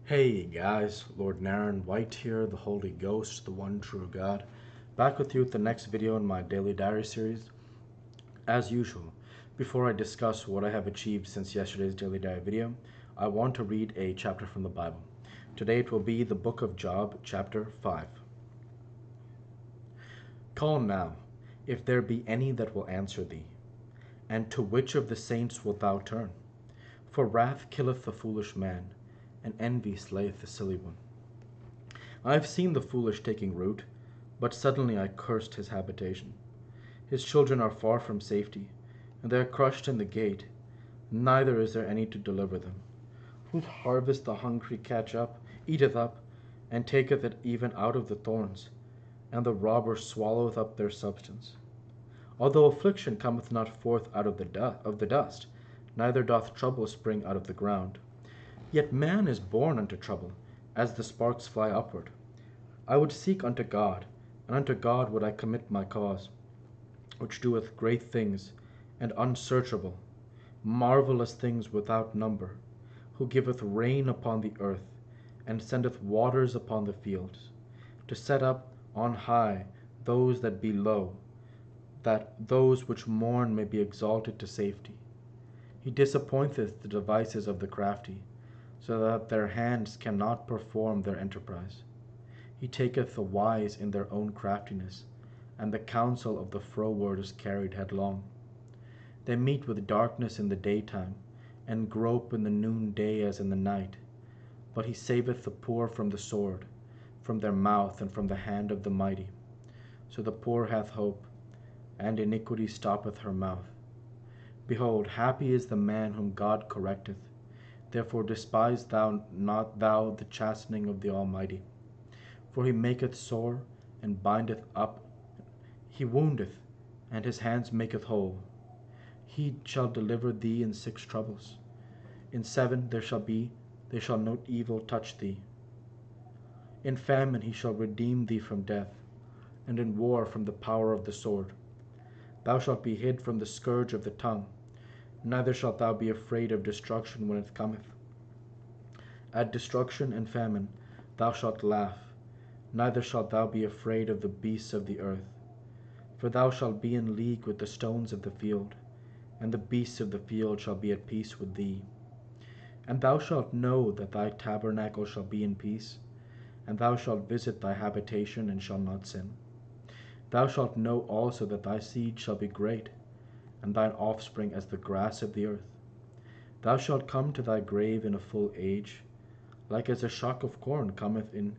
Hey guys, Lord Naren, White here, the Holy Ghost, the one true God, back with you with the next video in my daily diary series. As usual, before I discuss what I have achieved since yesterday's daily diary video, I want to read a chapter from the Bible. Today it will be the book of Job, chapter 5. Call now, if there be any that will answer thee, and to which of the saints wilt thou turn? For wrath killeth the foolish man, and envy slayeth the silly one. I have seen the foolish taking root, but suddenly I cursed his habitation. His children are far from safety, and they are crushed in the gate, neither is there any to deliver them. Whose harvest the hungry catch up, eateth up, and taketh it even out of the thorns, and the robber swalloweth up their substance. Although affliction cometh not forth out of the dust, neither doth trouble spring out of the ground. Yet man is born unto trouble, as the sparks fly upward. I would seek unto God, and unto God would I commit my cause, which doeth great things, and unsearchable, marvelous things without number, who giveth rain upon the earth, and sendeth waters upon the fields, to set up on high those that be low, that those which mourn may be exalted to safety. He disappointeth the devices of the crafty, so that their hands cannot perform their enterprise. He taketh the wise in their own craftiness, and the counsel of the froward is carried headlong. They meet with darkness in the daytime, and grope in the noonday as in the night. But he saveth the poor from the sword, from their mouth, and from the hand of the mighty. So the poor hath hope, and iniquity stoppeth her mouth. Behold, happy is the man whom God correcteth. Therefore despise thou the chastening of the Almighty. For he maketh sore, and bindeth up. He woundeth, and his hands maketh whole. He shall deliver thee in 6 troubles. In 7 they shall no evil touch thee. In famine he shall redeem thee from death, and in war from the power of the sword. Thou shalt be hid from the scourge of the tongue, neither shalt thou be afraid of destruction when it cometh. At destruction and famine thou shalt laugh, neither shalt thou be afraid of the beasts of the earth. For thou shalt be in league with the stones of the field, and the beasts of the field shall be at peace with thee. And thou shalt know that thy tabernacle shall be in peace, and thou shalt visit thy habitation, and shall not sin. Thou shalt know also that thy seed shall be great, and thine offspring as the grass of the earth. Thou shalt come to thy grave in a full age, like as a shock of corn cometh in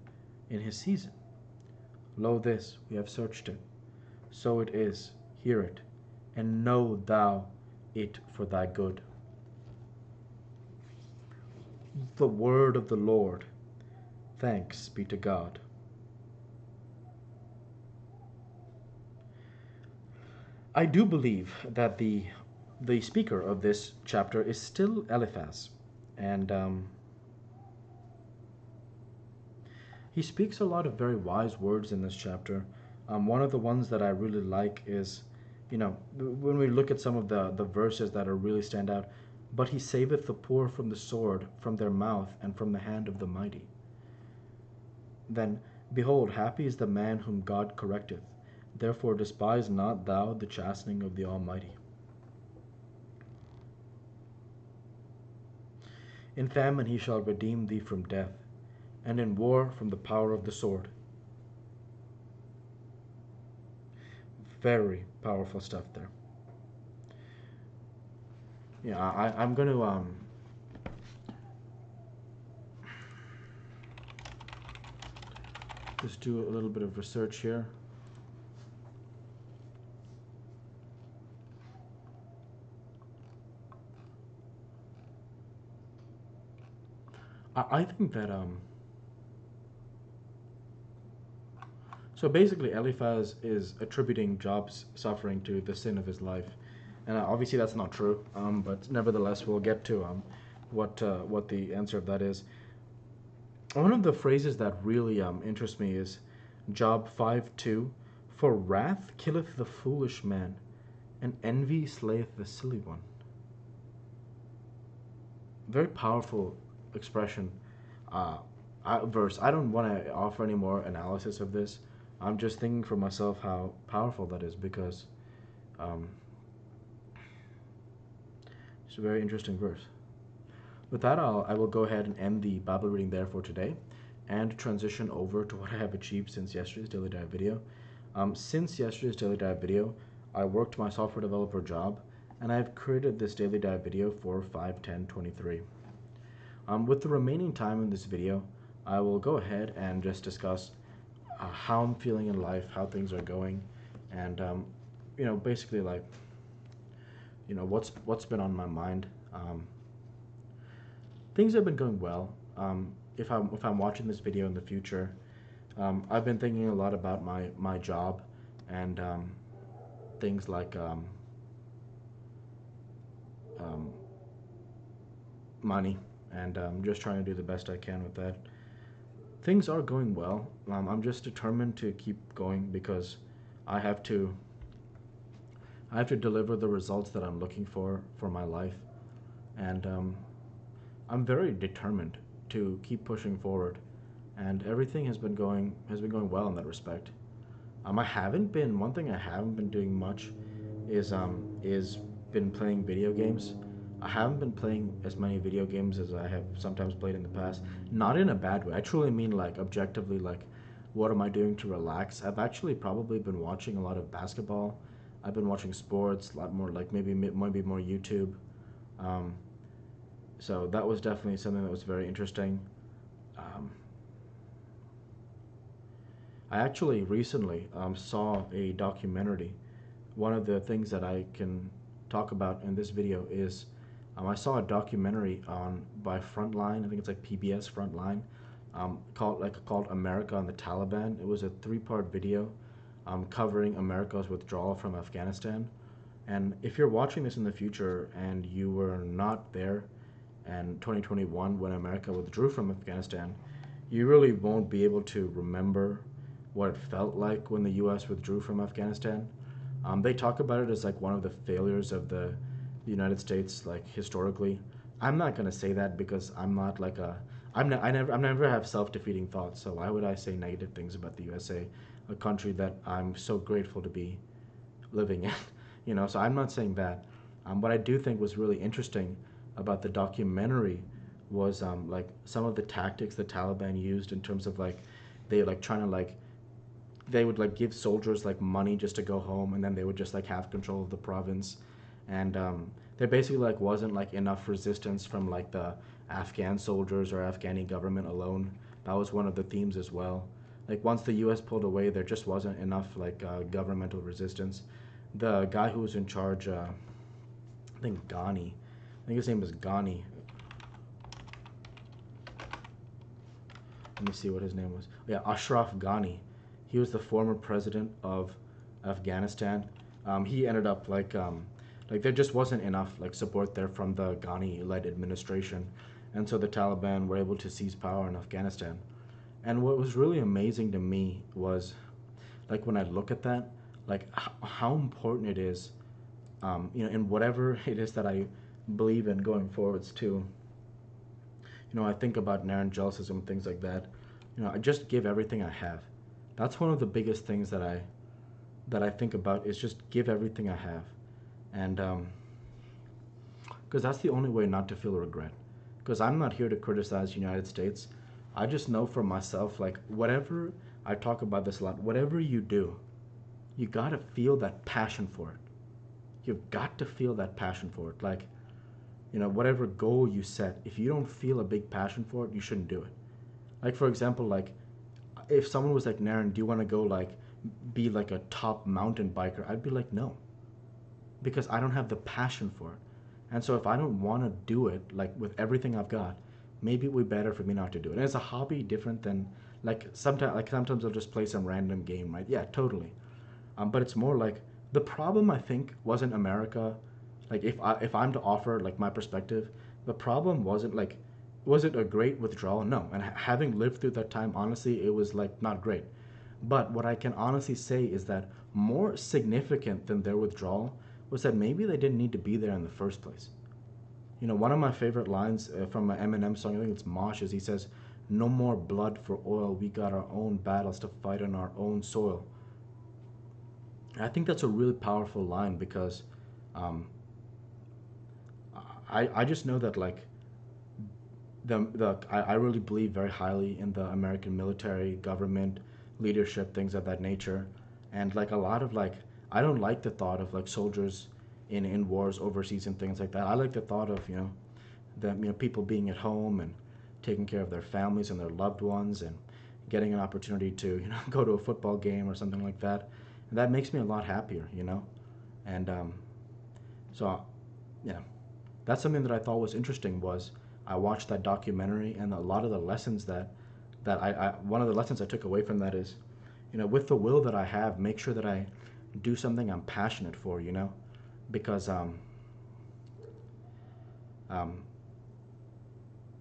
his season. Lo, this, we have searched it. So it is, hear it, and know thou it for thy good. The word of the Lord. Thanks be to God. I do believe that the speaker of this chapter is still Eliphaz, and he speaks a lot of very wise words in this chapter. One of the ones that I really like is, when we look at some of the verses that are really stand out, but he saveth the poor from the sword, from their mouth, and from the hand of the mighty. Then, behold, happy is the man whom God correcteth. Therefore despise not thou the chastening of the Almighty. In famine he shall redeem thee from death, and in war from the power of the sword. Very powerful stuff there. Yeah, I'm going to just do a little bit of research here. I think that so basically Eliphaz is attributing Job's suffering to the sin of his life, and obviously that's not true. But nevertheless, we'll get to what the answer of that is. One of the phrases that really interests me is Job 5:2. For wrath killeth the foolish man, and envy slayeth the silly one. Very powerful expression. uh, verse. I don't want to offer any more analysis of this. I'm just thinking for myself how powerful that is because um, it's a very interesting verse. With that, I will go ahead and end the Bible reading there for today and transition over to what I have achieved since yesterday's Daily Dive video. Since yesterday's Daily Dive video, I worked my software developer job and I've created this Daily Dive video for 5/10/23. With the remaining time in this video, I will go ahead and just discuss how I'm feeling in life, how things are going, and basically like what's been on my mind. Things have been going well. If I'm watching this video in the future, I've been thinking a lot about my job and things like um, money, and just trying to do the best I can with that. Things are going well. I'm just determined to keep going because I have to I have to deliver the results that I'm looking for my life, and I'm very determined to keep pushing forward, and everything has been going well in that respect. I haven't been one thing I haven't been doing much is been playing video games. I haven't been playing as many video games as I have sometimes played in the past. Not in a bad way. I truly mean like objectively like what am I doing to relax? I've actually probably been watching a lot of basketball. I've been watching sports, a lot more like maybe more YouTube. Um, so that was definitely something that was very interesting. Um, I actually recently saw a documentary. One of the things that I can talk about in this video is I saw a documentary on by Frontline. I think it's like PBS Frontline, called America and the Taliban. It was a three-part video covering America's withdrawal from Afghanistan. And if you're watching this in the future and you were not there in 2021 when America withdrew from Afghanistan, you really won't be able to remember what it felt like when the U.S. withdrew from Afghanistan. They talk about it as like one of the failures of the United States, like historically. I'm not gonna say that because I'm not like a I never have self-defeating thoughts. So why would I say negative things about the USA, a country that I'm so grateful to be living in? So I'm not saying that. What I do think was really interesting about the documentary was like some of the tactics the Taliban used in terms of like they like trying to like they would like give soldiers like money just to go home, and then they would just like have control of the province, and there basically like wasn't like enough resistance from like the Afghan soldiers or Afghani government alone. That was one of the themes as well. Like once the U.S. pulled away, there just wasn't enough like governmental resistance. The guy who was in charge, I think Ghani, I think his name was Ghani. Let me see what his name was. Yeah, Ashraf Ghani. He was the former president of Afghanistan. He ended up like there just wasn't enough like support there from the Ghani-led administration, and so the Taliban were able to seize power in Afghanistan. And what was really amazing to me was like when I look at that, like how important it is, in whatever it is that I believe in going forwards too. I think about Narengelicism, things like that. I just give everything I have. That's one of the biggest things that I think about is just give everything I have, and because that's the only way not to feel regret. Because I'm not here to criticize the United States. I just know for myself, like whatever I talk about this a lot. Whatever you do, you gotta feel that passion for it. You've got to feel that passion for it. Like whatever goal you set, if you don't feel a big passion for it, you shouldn't do it. Like for example, like if someone was like, Naren, do you want to go like be like a top mountain biker? I'd be like, no, because I don't have the passion for it. And so if I don't want to do it like with everything I've got, maybe it would be better for me not to do it. And it's a hobby different than like sometimes I'll just play some random game, right? Yeah, totally. But it's more like the problem I think wasn't America. Like if I'm to offer like my perspective, the problem wasn't like was it a great withdrawal? No. And having lived through that time, honestly, it was like not great. But what I can honestly say is that more significant than their withdrawal was that maybe they didn't need to be there in the first place. One of my favorite lines from an Eminem song, I think it's Mosh, is he says, No more blood for oil. We got our own battles to fight on our own soil. I think that's a really powerful line because um, I just know that like I really believe very highly in the American military, government, leadership, things of that nature, and like a lot of like I don't like the thought of like soldiers in wars overseas and things like that. I like the thought of them people being at home and taking care of their families and their loved ones and getting an opportunity to go to a football game or something like that, and that makes me a lot happier. And so yeah, that's something that I thought was interesting. Was I watched that documentary, and a lot of the lessons that I one of the lessons I took away from that is, with the will that I have, make sure that I do something I'm passionate for, because um,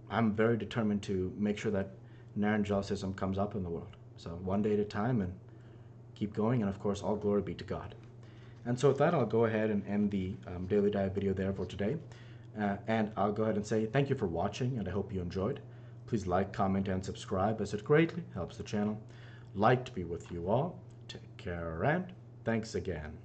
I'm very determined to make sure that Narengelicism comes up in the world. So one day at a time, and keep going, and of course, all glory be to God. And so with that, I'll go ahead and end the Daily Dive video there for today. And I'll go ahead and say thank you for watching, and I hope you enjoyed. Please like, comment, and subscribe, as it greatly helps the channel. Like to be with you all. Take care, and thanks again.